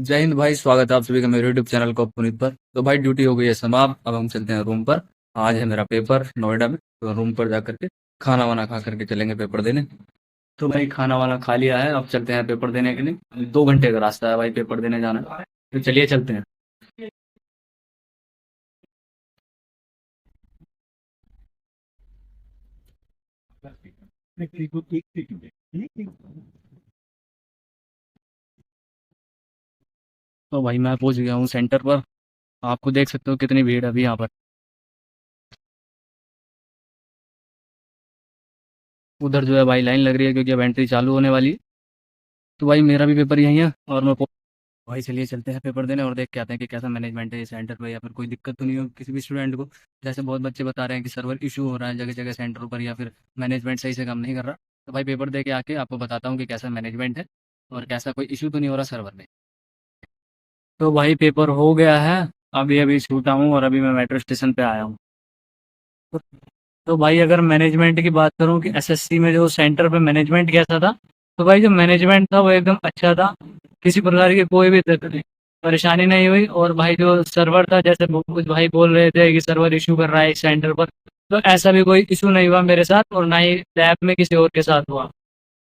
जय हिंद भाई। स्वागत है आप सभी का मेरे यूट्यूब चैनल को पुनीत पर। तो भाई ड्यूटी हो गई है समाप्त। अब हम चलते हैं रूम पर। आज है मेरा पेपर नोएडा में, तो रूम पर जा करके खाना वाना खा करके चलेंगे पेपर देने। तो भाई खाना वाना खा लिया है, अब चलते हैं पेपर देने के लिए। 2 घंटे का रास्ता है भाई पेपर देने जाना। तो चलिए चलते हैं। तो भाई मैं पहुंच गया हूँ सेंटर पर। आपको देख सकते हो कितनी भीड़ है अभी यहाँ पर। उधर जो है भाई लाइन लग रही है क्योंकि अब एंट्री चालू होने वाली है। तो भाई मेरा भी पेपर यही है और मैं भाई चलिए चलते हैं पेपर देने और देख के आते हैं कि कैसा मैनेजमेंट है इस सेंटर पे, या फिर कोई दिक्कत तो नहीं हो किसी भी स्टूडेंट को। जैसे बहुत बच्चे बता रहे हैं कि सर्वर इशू हो रहा है जगह जगह सेंटरों पर, या फिर मैनेजमेंट सही से काम नहीं कर रहा। तो भाई पेपर दे के आके आपको बताता हूँ कि कैसा मैनेजमेंट है और कैसा कोई इशू तो नहीं हो रहा सर्वर में। तो भाई पेपर हो गया है। अभी अभी छूटा हूँ और अभी मैं मेट्रो स्टेशन पे आया हूँ। तो भाई अगर मैनेजमेंट की बात करूँ कि एसएससी में जो सेंटर पे मैनेजमेंट कैसा था, तो भाई जो मैनेजमेंट था वो एकदम अच्छा था। किसी प्रकार की कोई भी परेशानी नहीं हुई। और भाई जो सर्वर था, जैसे कुछ भाई बोल रहे थे कि सर्वर इशू कर रहा है इस सेंटर पर, तो ऐसा भी कोई इशू नहीं हुआ मेरे साथ और ना ही लैब में किसी और के साथ हुआ।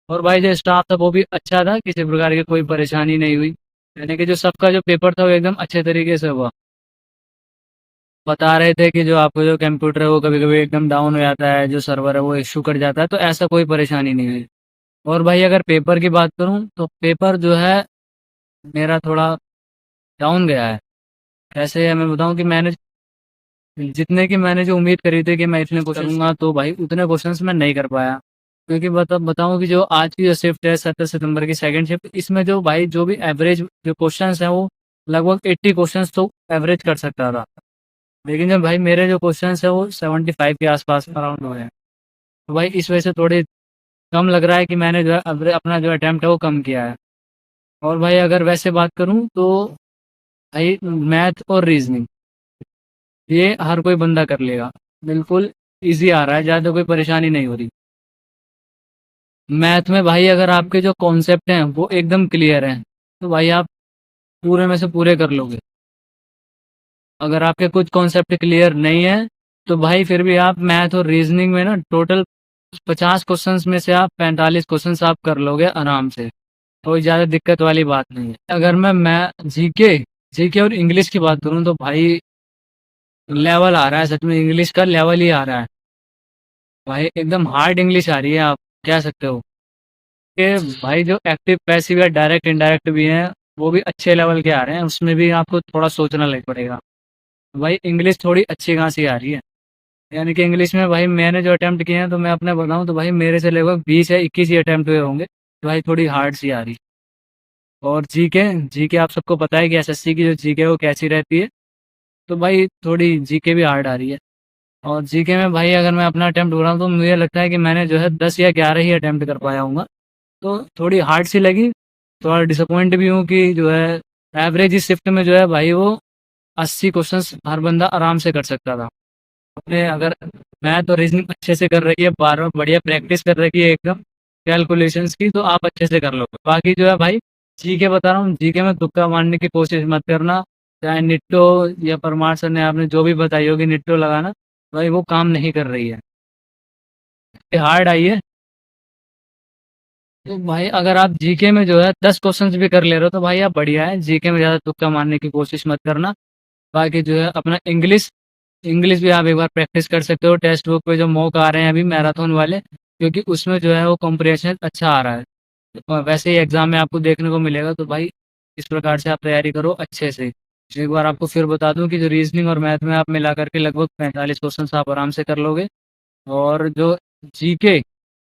और भाई जो स्टाफ था वो भी अच्छा था, किसी प्रकार की कोई परेशानी नहीं हुई। यानी कि जो सबका जो पेपर था वो एकदम अच्छे तरीके से हुआ। बता रहे थे कि जो आपको जो कंप्यूटर है वो कभी कभी एकदम डाउन हो जाता है, जो सर्वर है वो इशू कर जाता है, तो ऐसा कोई परेशानी नहीं हुई। और भाई अगर पेपर की बात करूं तो पेपर जो है मेरा थोड़ा डाउन गया है। कैसे मैं बताऊं कि मैंने जितने की मैंने जो उम्मीद करी थी कि मैं इतने क्वेश्चन करूंगा, तो भाई उतने क्वेश्चंस मैं नहीं कर पाया। क्योंकि बताऊं कि जो आज की जो शिफ्ट है 17 सितंबर की सेकंड शिफ्ट, इसमें जो भाई जो भी एवरेज जो क्वेश्चंस हैं वो लगभग 80 क्वेश्चंस तो एवरेज कर सकता था। लेकिन जब भाई मेरे जो क्वेश्चंस है वो 75 के आसपास अराउंड हुए हैं। तो भाई इस वजह से थोड़ी कम लग रहा है कि मैंने जो है अपना जो अटेम्प्ट है वो कम किया है। और भाई अगर वैसे बात करूं तो भाई मैथ और रीजनिंग ये हर कोई बंदा कर लेगा। बिल्कुल इजी आ रहा है, ज़्यादा कोई परेशानी नहीं हो रही। मैथ में भाई अगर आपके जो कॉन्सेप्ट हैं वो एकदम क्लियर हैं, तो भाई आप पूरे में से पूरे कर लोगे। अगर आपके कुछ कॉन्सेप्ट क्लियर नहीं है, तो भाई फिर भी आप मैथ और रीजनिंग में ना टोटल 50 क्वेश्चंस में से आप 45 क्वेश्चंस आप कर लोगे आराम से। कोई ज़्यादा दिक्कत वाली बात नहीं है। अगर मैं जीके जीके और इंग्लिश की बात करूँ तो भाई लेवल आ रहा है, सच में इंग्लिश का लेवल ही आ रहा है। भाई एकदम हार्ड इंग्लिश आ रही है, आप कह सकते हो कि भाई जो एक्टिव पैसिव या डायरेक्ट इनडायरेक्ट भी हैं वो भी अच्छे लेवल के आ रहे हैं, उसमें भी आपको थोड़ा सोचना लग पड़ेगा। भाई इंग्लिश थोड़ी अच्छी खासी आ रही है। यानी कि इंग्लिश में भाई मैंने जो अटेम्प्ट किए हैं, तो मैं अपना बताऊं तो भाई मेरे से लगभग 20 या 21 ही अटेम्प्ट हुए होंगे, तो भाई थोड़ी हार्ड सी आ रही। और जीके जीके आप सबको पता है कि एसएससी की जो जीके है वो कैसी रहती है। तो भाई थोड़ी जीके भी हार्ड आ रही है। और जीके में भाई अगर मैं अपना अटेम्प्ट हो रहा हूँ तो मुझे लगता है कि मैंने जो है 10 या 11 ही अटेम्प्ट कर पाया हूँ। तो थोड़ी हार्ड सी लगी। थोड़ा डिसअपॉइंट भी हूँ कि जो है एवरेज इस शिफ्ट में जो है भाई वो 80 क्वेश्चंस हर बंदा आराम से कर सकता था। अपने अगर मैथ और रीजनिंग अच्छे से कर रही है, बार बार बढ़िया प्रैक्टिस कर रही है एकदम कैलकुलेशंस की, तो आप अच्छे से कर लोगे। बाकी जो है भाई जीके बता रहा हूँ, जीके में तुक्का मारने की कोशिश मत करना। चाहे निट्टो या परमार सर ने आपने जो भी बताई होगी निट्टो लगाना, भाई वो काम नहीं कर रही है। हार्ड आई है। तो भाई अगर आप जीके में जो है 10 क्वेश्चंस भी कर ले रहे हो तो भाई आप बढ़िया है। जीके में ज़्यादा तुक्का मारने की कोशिश मत करना। बाकी जो है अपना इंग्लिश इंग्लिश भी आप एक बार प्रैक्टिस कर सकते हो। टेक्स्ट बुक पे जो मॉक आ रहे हैं अभी मैराथन वाले, क्योंकि उसमें जो है वो कंप्रीहेंशन अच्छा आ रहा है। और वैसे ही एग्जाम में आपको देखने को मिलेगा, तो भाई इस प्रकार से आप तैयारी करो अच्छे से। एक बार आपको फिर बता दूं कि जो रीजनिंग और मैथ में आप मिला करके लगभग 45 क्वेश्चन आप आराम से कर लोगे। और जो जीके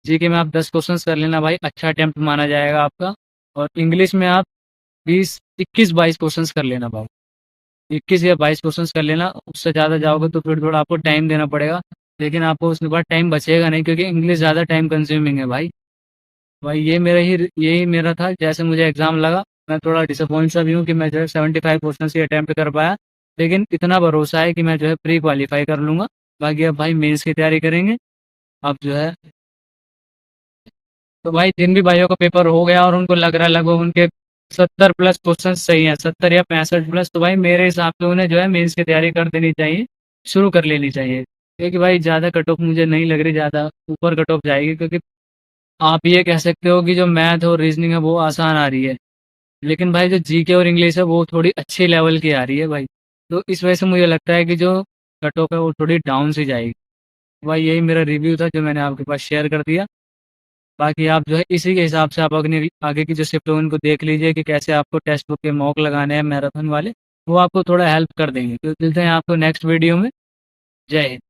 जीके में आप 10 क्वेश्चंस कर लेना भाई, अच्छा अटेम्प्ट माना जाएगा आपका। और इंग्लिश में आप 20 21 22 क्वेश्चंस कर लेना भाई। 21 या 22 क्वेश्चंस कर लेना। उससे ज़्यादा जाओगे तो फिर थोड़ा आपको टाइम देना पड़ेगा। लेकिन आपको उसके बाद टाइम बचेगा नहीं, क्योंकि इंग्लिश ज़्यादा टाइम कंज्यूमिंग है भाई। भाई यही मेरा था जैसे मुझे एग्ज़ाम लगा। मैं थोड़ा डिसअपॉइंट सा भी हूँ कि मैं जो है 75 क्वेश्चन ही अटैम्प्ट कर पाया। लेकिन इतना भरोसा है कि मैं जो है प्री क्वालीफाई कर लूँगा। बाकी अब भाई मेंस की तैयारी करेंगे। अब जो है तो भाई जिन भी भाइयों का पेपर हो गया और उनको लग रहा है लगभग उनके 70 प्लस क्वेश्चन सही है, 70 या 65 प्लस, तो भाई मेरे हिसाब से उन्हें जो है मेंस की तैयारी कर देनी चाहिए, शुरू कर लेनी चाहिए, क्योंकि भाई ज़्यादा कट ऑफ मुझे नहीं लग रही, ज़्यादा ऊपर कट ऑफ जाएगी, क्योंकि आप ये कह सकते हो कि जो मैथ और रीजनिंग है वो आसान आ रही है, लेकिन भाई जो जीके और इंग्लिश है वो थोड़ी अच्छी लेवल की आ रही है भाई। तो इस वजह से मुझे लगता है कि जो कट ऑफ है वो थोड़ी डाउन से जाएगी। भाई यही मेरा रिव्यू था जो मैंने आपके पास शेयर कर दिया। बाकी आप जो है इसी के हिसाब से आप अपने आगे की जो शिफ्ट है उनको देख लीजिए कि कैसे आपको टेस्ट बुक के मॉक लगाने हैं मैराथन वाले, वो आपको थोड़ा हेल्प कर देंगे। तो मिलते हैं आपको नेक्स्ट वीडियो में। जय हिंद।